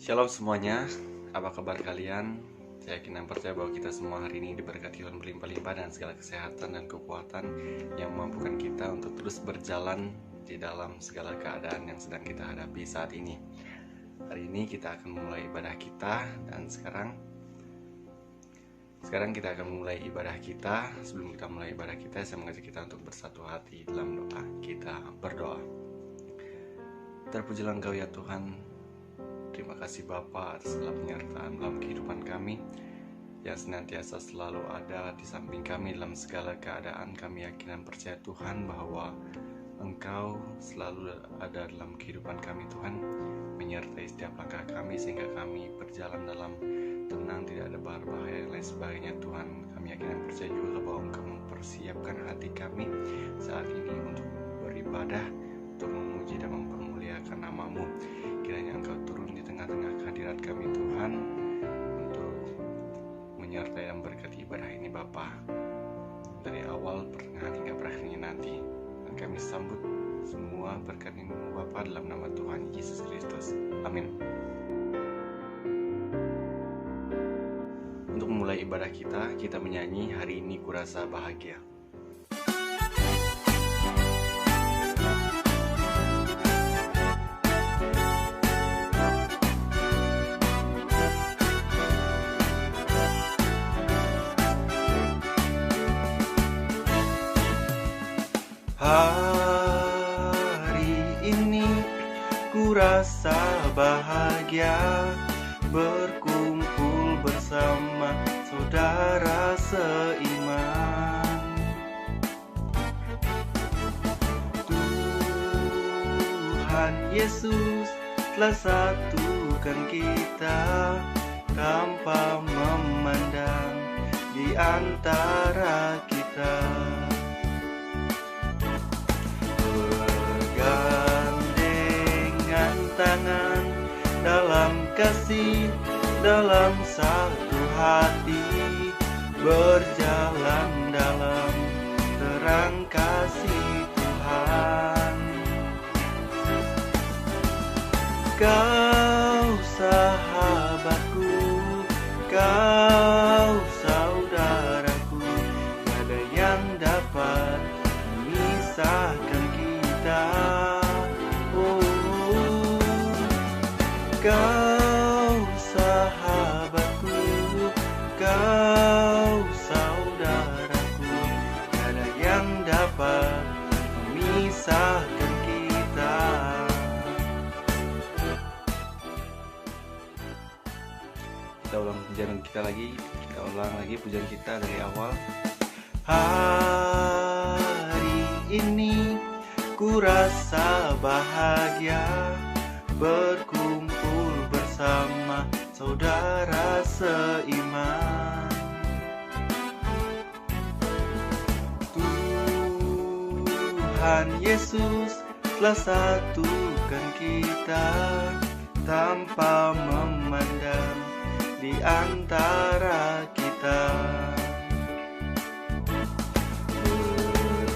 Shalom semuanya, apa kabar kalian? Saya yakin dan percaya bahwa kita semua hari ini diberkati Tuhan berlimpah-limpah dan segala kesehatan dan kekuatan yang memampukan kita untuk terus berjalan di dalam segala keadaan yang sedang kita hadapi saat ini. Hari ini kita akan memulai ibadah kita dan sekarang kita akan memulai ibadah kita. Sebelum kita mulai ibadah kita, saya mengajak kita untuk bersatu hati dalam doa. Kita berdoa. Terpujilah Engkau ya Tuhan. Terima kasih Bapa atas segala penyertaan dalam kehidupan kami yang senantiasa selalu ada di samping kami dalam segala keadaan. Kami yakin dan percaya Tuhan bahwa Engkau selalu ada dalam kehidupan kami Tuhan, menyertai setiap langkah kami sehingga kami berjalan dalam tenang, tidak ada bahaya dan lain sebagainya Tuhan. Kami yakin dan percaya juga bahwa Engkau mempersiapkan hati kami saat ini untuk beribadah, untuk memuji dan mempermuliakan nama-Mu. Kiranya Engkau turun di tengah-tengah kehadirat kami Tuhan untuk menyertai dan berkati ibadah ini Bapa, dari awal, pertengahan hingga berakhirnya nanti. Dan kami sambut semua berkat-Mu Bapa dalam nama Tuhan Yesus Kristus. Amin. Untuk memulai ibadah kita menyanyi Hari Ini Kurasa Bahagia. Hari ini ku rasa bahagia berkumpul bersama saudara seiman. Tuhan Yesus telah satukan kita tanpa memandang di antara kita. Bergandengan tangan dalam kasih, dalam satu hati, berjalan dalam terang kasih Tuhan. Kau sahabatku, kau saudaraku, tiada yang dapat memisahkan kita. Kau sahabatku, kau saudaraku, tiada yang dapat memisahkan kita. Kita ulang pujian pujian kita dari awal. Hari ini ku rasa bahagia berkumpul bersama saudara seiman. Tuhan Yesus telah satukan kita tanpa memandang di antara kita.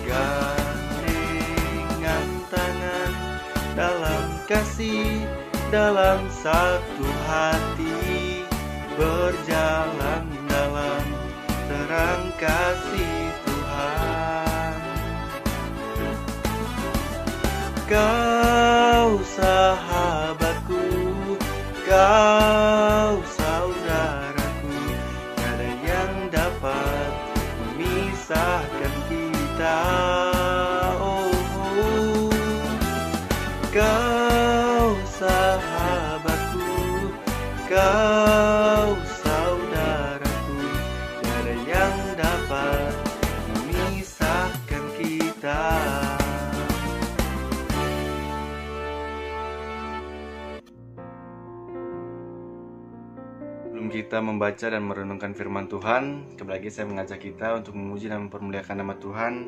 Bergandengan tangan dalam kasih, dalam satu hati, berjalan dalam terang kasih Tuhan. Kau sahabatku, kau saudaraku, tiada yang dapat memisahkan kita. Kau sahabatku, kau saudaraku, tiada yang dapat memisahkan kita. Sebelum kita membaca dan merenungkan firman Tuhan, kembali lagi saya mengajak kita untuk memuji dan mempermuliakan nama Tuhan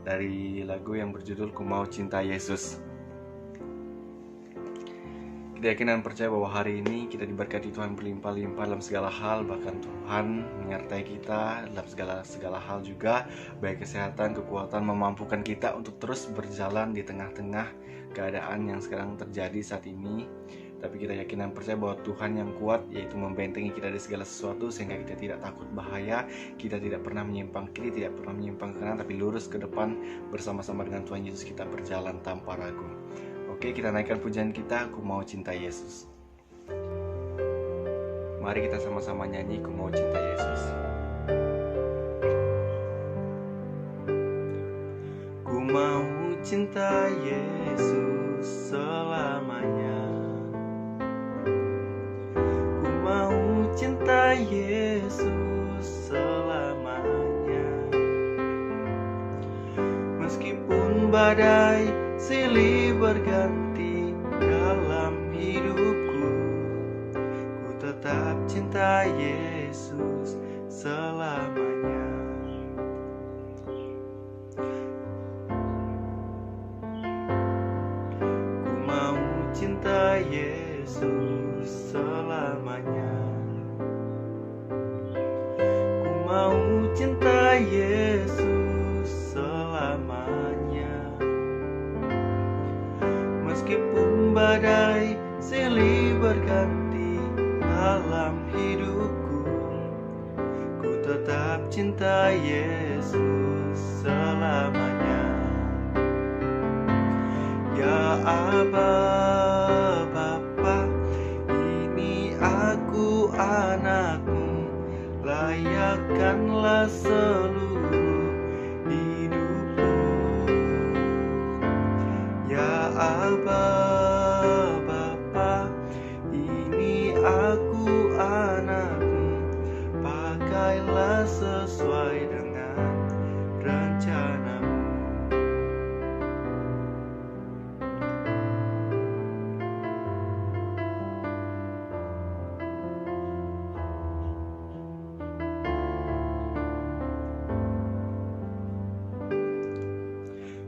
dari lagu yang berjudul Ku Mau Cinta Yesus. Kita yakin dan percaya bahwa hari ini kita diberkati Tuhan berlimpah-limpah dalam segala hal. Bahkan Tuhan menyertai kita dalam segala hal juga, baik kesehatan, kekuatan, memampukan kita untuk terus berjalan di tengah-tengah keadaan yang sekarang terjadi saat ini. tapi kita yakin dan percaya bahwa Tuhan yang kuat, yaitu membentengi kita dari segala sesuatu, sehingga kita tidak takut bahaya, kita tidak pernah menyimpang kiri, tidak pernah menyimpang ke kanan, tapi lurus ke depan bersama-sama dengan Tuhan Yesus kita berjalan tanpa ragu. Oke, kita naikkan pujian kita, Ku Mau Cinta Yesus. Mari kita sama-sama nyanyi Ku Mau Cinta Yesus. Ku mau cinta Yesus selamanya. Ku mau cinta Yesus selamanya. Meskipun badai silih berganti dalam hidupku, ku tetap cinta Yesus selamanya. Ku mau cinta Yesus selamanya. Ku mau cinta Yesus selamanya. Meskipun badai silih berganti dalam hidupku, ku tetap cinta Yesus selamanya. Ya Aba, Bapa, ini aku anakmu, layakkanlah seluruh hidupku. Ya Aba, Bapa, ini aku anakmu, pakailah sesuai dengan rencanamu.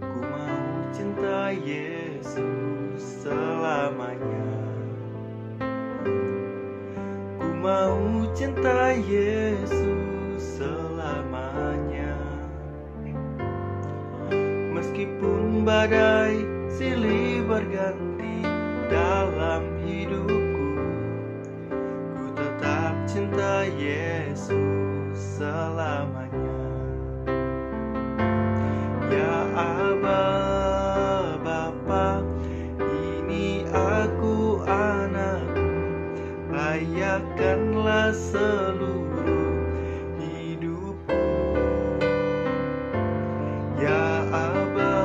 Ku mau cinta Yesus selamanya. Ku mau cinta Yesus selamanya. Meskipun badai silih berganti dalam hidupku, ku tetap cinta Yesus selamanya. Ya Aba, Bapa, ini aku anakmu, layakkanlah seluruh hidupku. Ya Aba,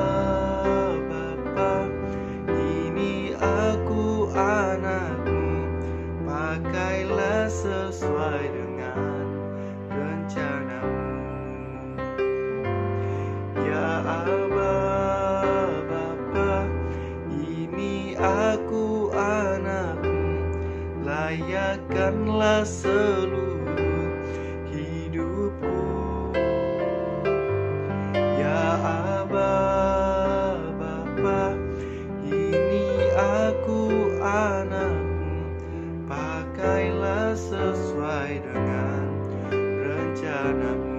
Bapa, ini aku anakmu, pakailah sesuai dengan rencanamu. Ya Aba, Bapa, ini aku anakmu, layakkanlah seluruh hidupku. Ya Aba, Bapa, ini aku anakmu, pakailah sesuai dengan rencanamu.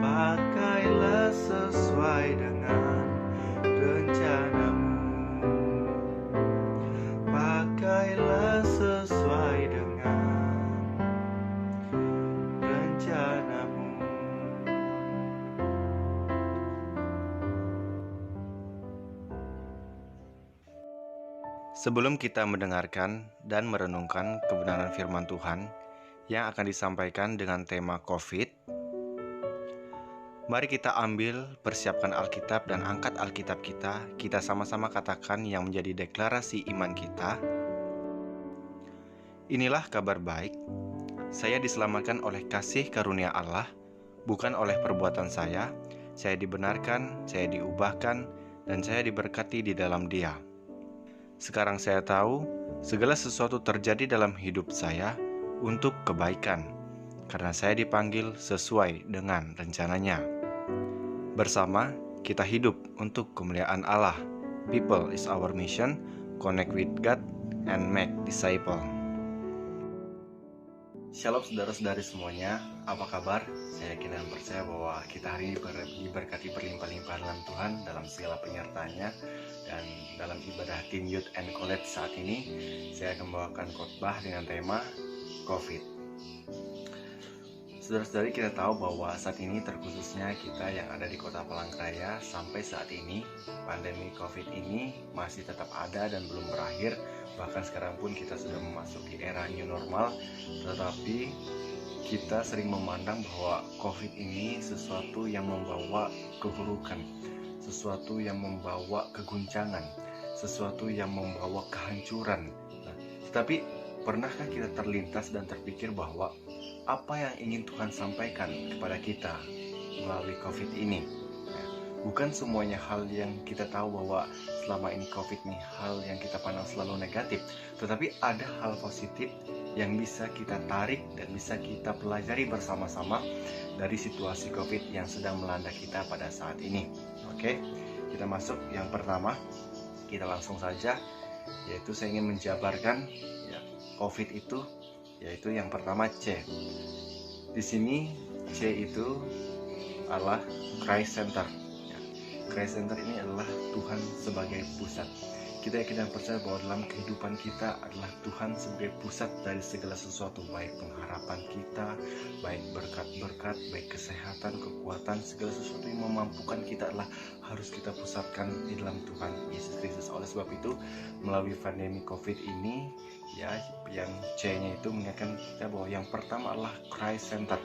Pakailah sesuai dengan rencanamu. Pakailah sesuai dengan rencanamu. Sebelum kita mendengarkan dan merenungkan kebenaran firman Tuhan yang akan disampaikan dengan tema COVID, mari kita persiapkan Alkitab dan angkat Alkitab kita sama-sama katakan yang menjadi deklarasi iman kita. Inilah kabar baik, saya diselamatkan oleh kasih karunia Allah, bukan oleh perbuatan saya dibenarkan, saya diubahkan, dan saya diberkati di dalam Dia. Sekarang saya tahu, segala sesuatu terjadi dalam hidup saya untuk kebaikan, karena saya dipanggil sesuai dengan rencananya. Bersama, kita hidup untuk kemuliaan Allah. People is our mission, connect with God, and make disciple. Shalom saudara-saudari semuanya, apa kabar? Saya yakin dan percaya bahwa kita hari ini diberkati berlimpah-limpah dalam Tuhan dalam segala penyertaannya. Dan dalam ibadah Teen Youth and College saat ini, saya akan membawakan khotbah dengan tema COVID. Saudara-saudari, kita tahu bahwa saat ini terkhususnya kita yang ada di kota Palangkaraya, sampai saat ini pandemi COVID ini masih tetap ada dan belum berakhir. Bahkan sekarang pun kita sudah memasuki era new normal, tetapi kita sering memandang bahwa COVID ini sesuatu yang membawa keburukan, sesuatu yang membawa keguncangan, sesuatu yang membawa kehancuran. Tetapi pernahkah kita terlintas dan terpikir bahwa apa yang ingin Tuhan sampaikan kepada kita melalui COVID ini? Bukan semuanya hal yang kita tahu bahwa selama ini COVID ini hal yang kita pandang selalu negatif, tetapi ada hal positif yang bisa kita tarik dan bisa kita pelajari bersama-sama dari situasi COVID yang sedang melanda kita pada saat ini. Oke, kita masuk yang pertama, kita langsung saja, yaitu saya ingin menjabarkan ya, COVID itu, yaitu yang pertama C. Di sini C itu adalah Christ Center. Christ Center ini adalah Tuhan sebagai pusat. Kita yakin dan percaya bahwa dalam kehidupan kita adalah Tuhan sebagai pusat dari segala sesuatu, baik pengharapan kita, baik berkat-berkat, baik kesehatan, kekuatan, segala sesuatu yang memampukan kita adalah harus kita pusatkan di dalam Tuhan Yesus Kristus. Oleh sebab itu, melalui pandemi COVID ini, ya, yang C-nya itu mengingatkan kita bahwa yang pertama adalah Christ Center.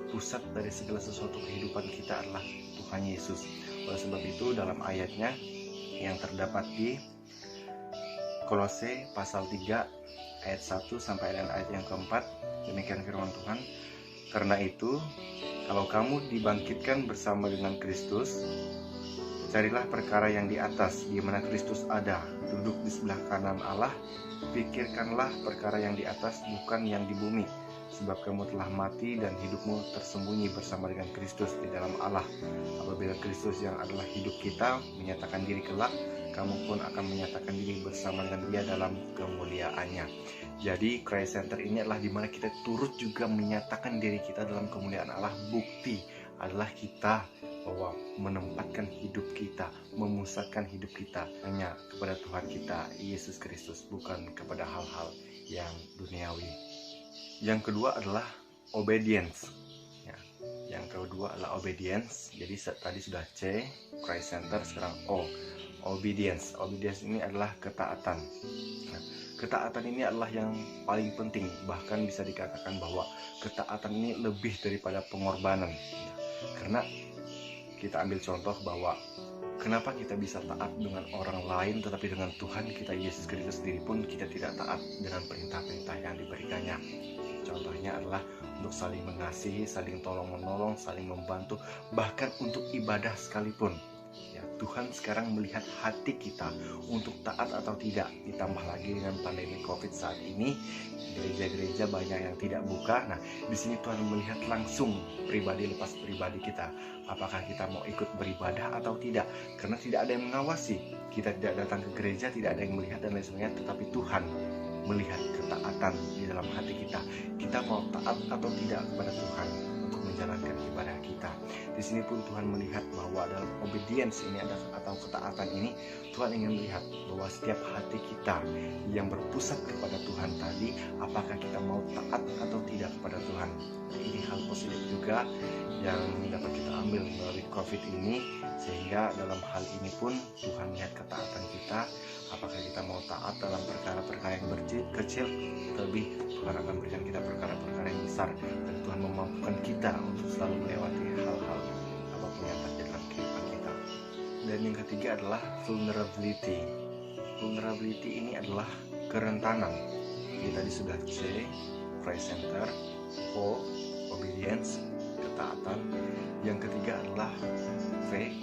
Pusat dari segala sesuatu kehidupan kita adalah Tuhan Yesus. Oleh sebab itu dalam ayatnya yang terdapat di Kolose pasal 3 ayat 1 sampai dengan ayat yang keempat, demikian firman Tuhan. Karena itu, kalau kamu dibangkitkan bersama dengan Kristus, carilah perkara yang di atas, di mana Kristus ada, duduk di sebelah kanan Allah. Pikirkanlah perkara yang di atas, bukan yang di bumi. Sebab kamu telah mati dan hidupmu tersembunyi bersama dengan Kristus di dalam Allah. Apabila Kristus yang adalah hidup kita menyatakan diri kelak, kamu pun akan menyatakan diri bersama dengan Dia dalam kemuliaannya. Jadi Christ Center ini adalah di mana kita turut juga menyatakan diri kita dalam kemuliaan Allah. Bukti adalah kita bahwa menempatkan hidup kita, memusatkan hidup kita hanya kepada Tuhan kita Yesus Kristus, bukan kepada hal-hal yang duniawi. Yang kedua adalah obedience. Ya, yang kedua adalah obedience. Jadi tadi sudah C, Christ Center, sekarang O, obedience. Obedience ini adalah ketaatan. Nah, ketaatan ini adalah yang paling penting. Bahkan bisa dikatakan bahwa ketaatan ini lebih daripada pengorbanan. Ya, karena kita ambil contoh bahwa kenapa kita bisa taat dengan orang lain, tetapi dengan Tuhan kita Yesus Kristus sendiri pun kita tidak taat dengan perintah-perintah yang diberikannya. Contohnya adalah untuk saling mengasihi, saling tolong-menolong, saling membantu, bahkan untuk ibadah sekalipun. Ya, Tuhan sekarang melihat hati kita untuk taat atau tidak. Ditambah lagi dengan pandemi COVID saat ini, gereja-gereja banyak yang tidak buka. Nah, di sini Tuhan melihat langsung pribadi lepas pribadi kita. Apakah kita mau ikut beribadah atau tidak? Karena tidak ada yang mengawasi. Kita tidak datang ke gereja, tidak ada yang melihat dan lain sebagainya, tetapi Tuhan melihat ketaatan di dalam hati kita. Kita mau taat atau tidak kepada Tuhan untuk menjalankan ibadah kita. Di sini pun Tuhan melihat bahwa dalam obedience ini atau ketaatan ini, Tuhan ingin melihat bahwa setiap hati kita yang berpusat kepada Tuhan tadi, apakah kita mau taat atau tidak kepada Tuhan. Ini hal positif juga yang dapat kita ambil melalui COVID ini, sehingga dalam hal ini pun Tuhan lihat ketaatan kita. Apakah kita mau taat dalam perkara-perkara yang kecil, terlebih Tuhan akan berikan kita perkara-perkara yang besar, dan Tuhan memampukan kita untuk selalu melewati hal-hal apapun yang terjadi dalam kehidupan kita. Dan yang ketiga adalah vulnerability. Vulnerability ini adalah kerentanan. Ini tadi sudah C, Christ Center, O, obedience, ketaatan. Yang ketiga adalah V,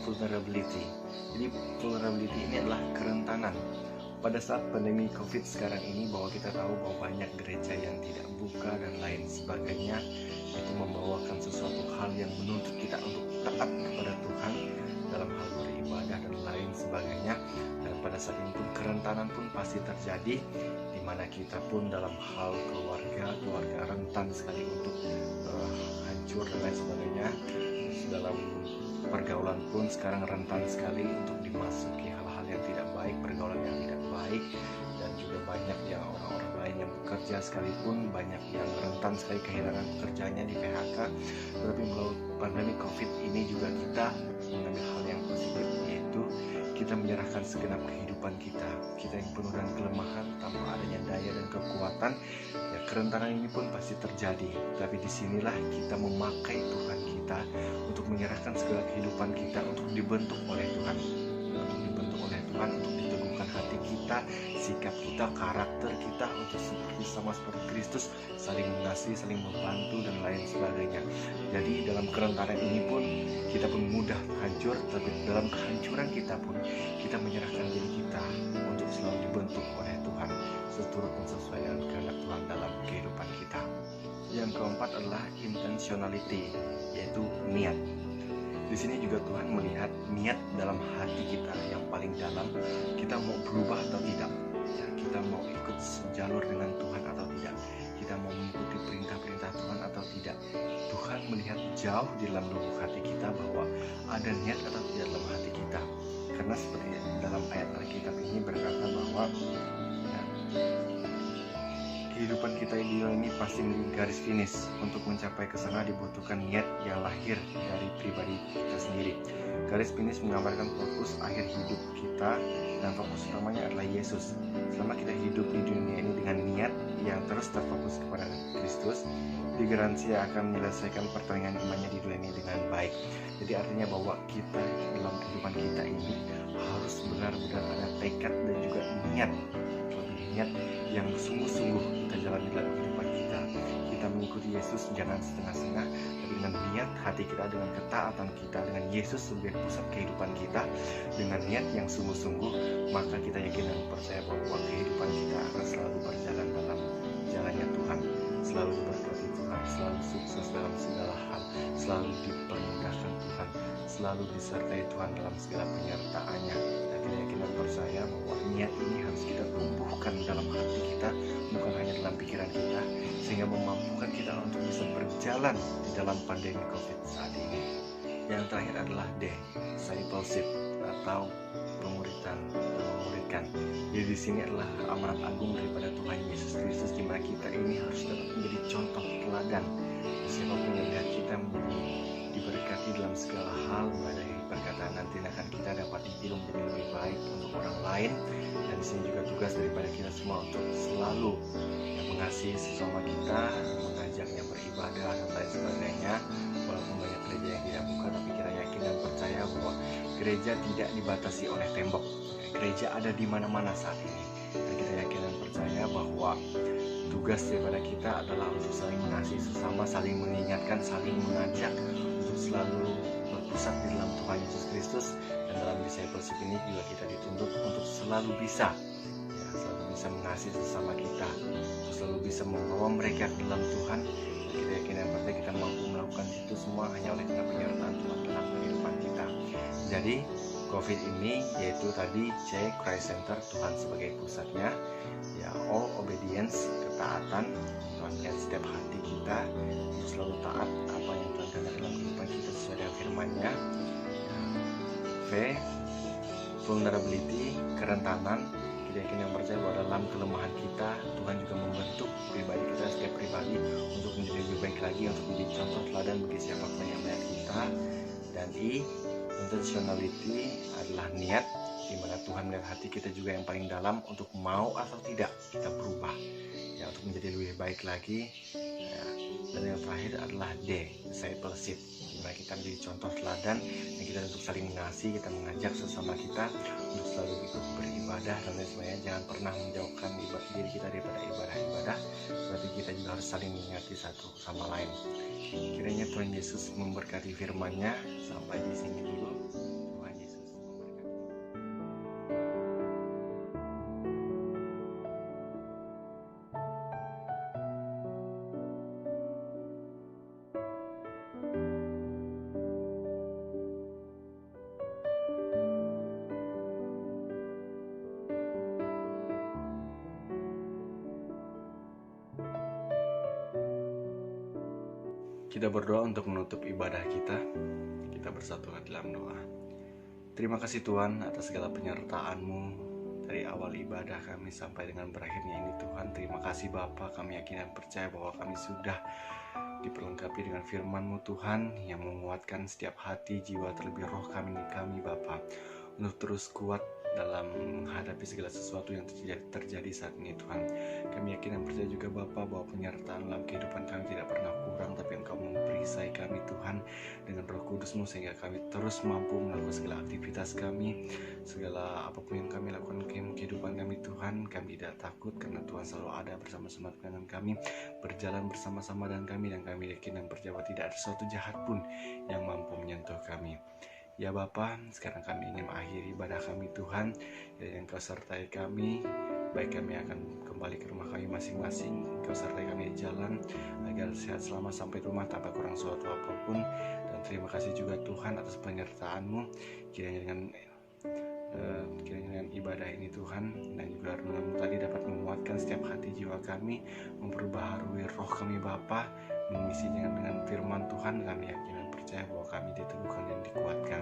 vulnerability. Jadi vulnerability ini adalah kerentanan. Pada saat pandemi COVID sekarang ini, bahwa kita tahu bahwa banyak gereja yang tidak buka dan lain sebagainya, itu membawakan sesuatu hal yang menuntut kita untuk taat kepada Tuhan dalam hal beribadah dan lain sebagainya. Dan pada saat ini pun kerentanan pun pasti terjadi, di mana kita pun dalam hal keluarga rentan sekali untuk hancur dan lain sebagainya. Terus dalam pergaulan pun sekarang rentan sekali untuk dimasuki hal-hal yang tidak baik, pergaulan yang tidak baik, dan juga banyak yang orang-orang lain yang bekerja sekalipun banyak yang rentan sekali kehilangan pekerjaannya, di PHK. Tetapi melalui pandemi COVID ini juga kita mengambil hal yang positif, yaitu kita menyerahkan segenap kehidupan kita yang penuh dengan kelemahan tanpa adanya daya dan kekuatan. Ya, kerentanan ini pun pasti terjadi, tapi disinilah kita memakai Tuhan kita untuk menyerahkan segala kehidupan kita untuk dibentuk oleh Tuhan, untuk diteguhkan hati kita, sikap kita, karakter kita untuk sama seperti Kristus, saling mengasihi, saling membantu dan lain sebagainya. Jadi dalam kerentanan ini pun kita pun mudah hancur, tapi dalam kehancuran kita pun kita menyerahkan diri kita untuk selalu dibentuk oleh Tuhan seturut dan sesuai dengan kehendak Tuhan dalam kehidupan kita. Yang keempat adalah intentionality, yaitu niat. Di sini juga Tuhan melihat niat dalam hati kita yang paling dalam, kita mau berubah atau tidak, ya, kita mau ikut sejalur dengan Tuhan atau tidak, kita mau mengikuti perintah-perintah Tuhan atau tidak. Tuhan melihat jauh di dalam lubuk hati kita bahwa ada niat atau tidak dalam hati kita. Karena seperti dalam ayat Alkitab ini berkata bahwa ya, kehidupan kita ini pasti memiliki garis finish. Untuk mencapai ke sana dibutuhkan niat yang lahir dari pribadi kita sendiri. Garis finish menggambarkan fokus akhir hidup kita, dan fokus utamanya adalah Yesus. Selama kita hidup di dunia ini dengan niat yang terus terfokus kepada Kristus, digaransi akan menyelesaikan pertandingan imannya di dunia ini dengan baik. Jadi artinya bahwa kita dalam kehidupan kita ini harus benar-benar ada tekad dan juga niat yang sungguh-sungguh kita jalani dalam kehidupan kita. Kita mengikuti Yesus jangan setengah-setengah, tapi dengan niat hati kita, dengan ketaatan kita, dengan Yesus sebagai pusat kehidupan kita, dengan niat yang sungguh-sungguh, maka kita yakin dan percaya bahwa kehidupan kita akan selalu berjalan dalam jalannya Tuhan, selalu diberkati Tuhan, selalu sukses dalam segala hal, selalu dipermudahkan Tuhan, selalu disertai Tuhan dalam segala penyertaannya. Kita yakin dan percaya bahwa niat ini harus kita tumbuhkan dalam hati kita, bukan hanya dalam pikiran kita, sehingga memampukan kita untuk bisa berjalan di dalam pandemi COVID saat ini. Yang terakhir adalah D, discipleship atau memuridkan. Jadi di sini adalah amanat agung daripada Tuhan Yesus Kristus, di mana kita ini harus dapat menjadi contoh teladan. Siapapun yang melihat kita menjadi diberkati dalam segala hal, mulai dari perkataan dan tindakan kita dapat ditiru menjadi lebih baik untuk orang lain. Dan di sini juga tugas daripada kita semua untuk selalu mengasihi sesama kita, mengajaknya beribadah dan lain sebagainya. Walaupun banyak gereja yang tidak buka, tapi kita yakin dan percaya bahwa gereja tidak dibatasi oleh tembok. Gereja ada di mana-mana saat ini. Dan kita yakin dan percaya bahwa tugas daripada kita adalah untuk saling mengasihi sesama, saling mengingatkan, saling mengajak untuk selalu berpusat di dalam Tuhan Yesus Kristus. Dan dalam discipleship ini juga kita dituntut untuk selalu bisa mengasihi sesama kita, untuk selalu bisa membawa mereka ke dalam Tuhan. Dan kita yakin dan percaya kita mampu melakukan itu semua hanya oleh karena penyertaan Tuhan dalam kehidupan kita. Jadi COVID ini yaitu tadi C, Christ Center, Tuhan sebagai pusatnya, ya, all obedience, ketaatan. Tuhan lihat setiap hati kita untuk selalu taat apa yang Tuhan katakan dalam kehidupan kita sesuai dengan firman-Nya. V, vulnerability, kerentanan. Kita yakin yang percaya bahwa dalam kelemahan kita Tuhan juga membentuk pribadi kita, setiap pribadi, untuk menjadi lebih baik lagi, untuk menjadi contoh teladan bagi siapapun yang melihat kita. Dan I, intentionality adalah niat, di mana Tuhan melihat hati kita juga yang paling dalam untuk mau atau tidak kita berubah, ya, untuk menjadi lebih baik lagi. Ya. Dan yang terakhir adalah D, discipleship, di mana kita menjadi contoh teladan dan kita untuk saling mengasihi, kita mengajak sesama kita untuk selalu ikut beribadah dan lain sebagainya. Jangan pernah menjauhkan diri kita daripada ibadah-ibadah, tetapi kita juga harus saling mengingati satu sama lain. Kiranya Tuhan Yesus memberkati firman-Nya. Sampai di sini dulu. Tuhan Yesus memberkati. Kita berdoa untuk menutup ibadah kita. Kita bersatu dalam doa. Terima kasih Tuhan atas segala penyertaan-Mu dari awal ibadah kami sampai dengan berakhirnya ini Tuhan. Terima kasih Bapa, kami yakin dan percaya bahwa kami sudah diperlengkapi dengan firman-Mu Tuhan yang menguatkan setiap hati, jiwa, terlebih roh kami Bapa, untuk terus kuat dalam menghadapi segala sesuatu yang terjadi saat ini Tuhan. Kami yakin dan percaya juga Bapa bahwa penyertaan dalam kehidupan kami tidak pernah kurang, tapi Engkau memperisai kami Tuhan dengan Roh Kudus-Mu sehingga kami terus mampu melakukan segala aktivitas kami, segala apapun yang kami lakukan dalam kehidupan kami Tuhan. Kami tidak takut karena Tuhan selalu ada bersama-sama dengan kami, berjalan bersama-sama dengan kami, dan kami yakin dan percaya bahwa tidak ada suatu jahat pun yang mampu menyentuh kami. Ya Bapa, sekarang kami ingin mengakhiri ibadah kami Tuhan, yang Engkau sertai kami, baik kami akan kembali ke rumah kami masing-masing. Engkau sertai kami di jalan, agar sehat selamat sampai rumah tanpa kurang suatu apapun. Dan terima kasih juga Tuhan atas penyertaan-Mu, kiranya dengan ibadah ini Tuhan, dan juga renungan tadi dapat menguatkan setiap hati jiwa kami, memperbaharui roh kami Bapa, mengisi dengan firman Tuhan. Kami yakin dan percaya bahwa kami diteguhkan dan dikuatkan.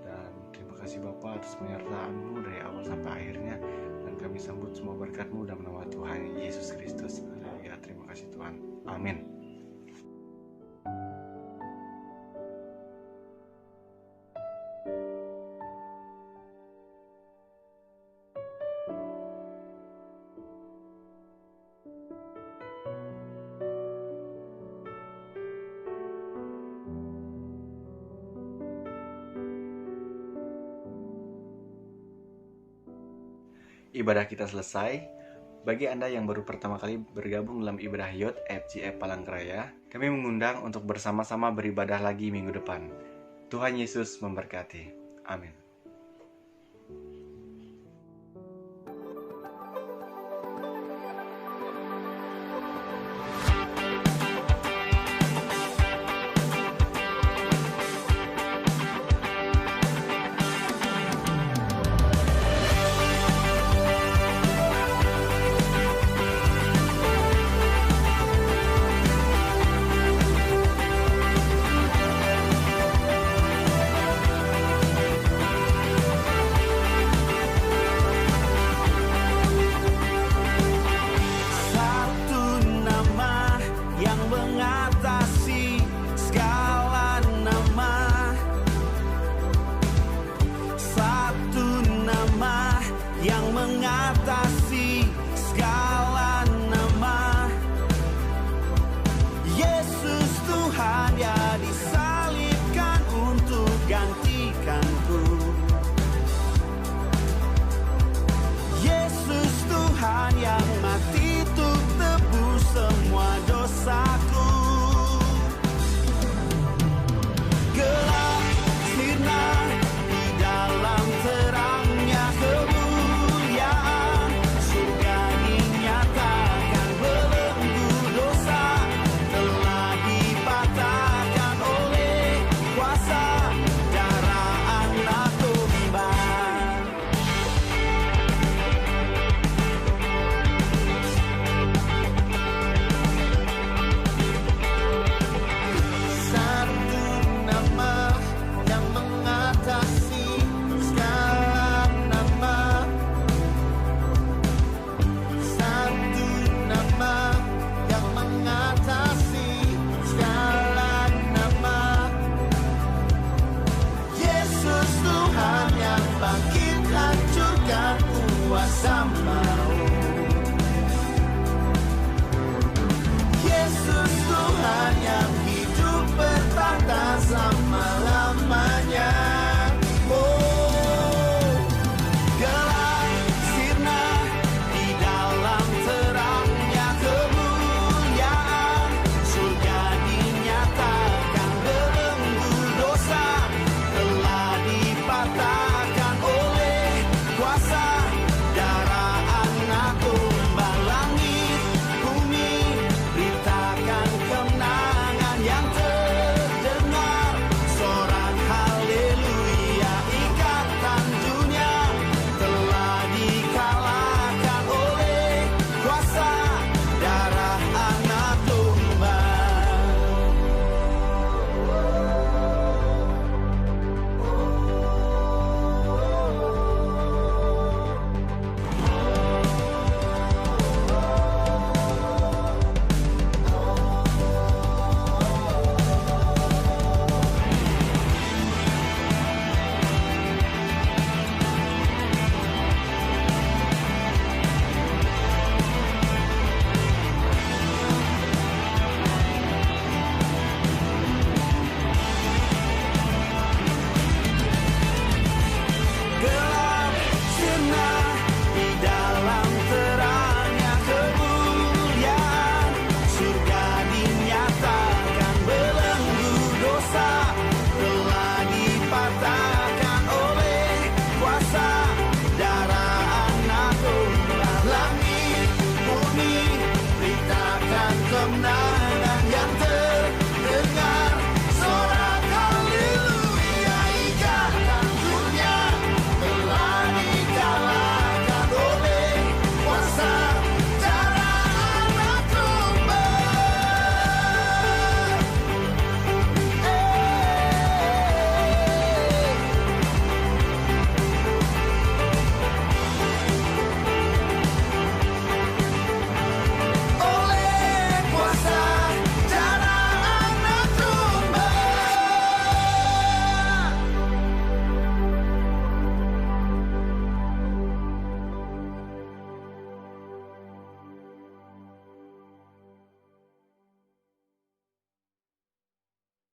Dan terima kasih Bapa atas penyertaan-Mu dari awal sampai akhirnya, dan kami sambut semua berkat-Mu dalam nama Tuhan Yesus Kristus. Haleluya, terima kasih Tuhan, amin. Ibadah kita selesai. Bagi Anda yang baru pertama kali bergabung dalam ibadah YOT FGF Palangkaraya, kami mengundang untuk bersama-sama beribadah lagi minggu depan. Tuhan Yesus memberkati. Amin.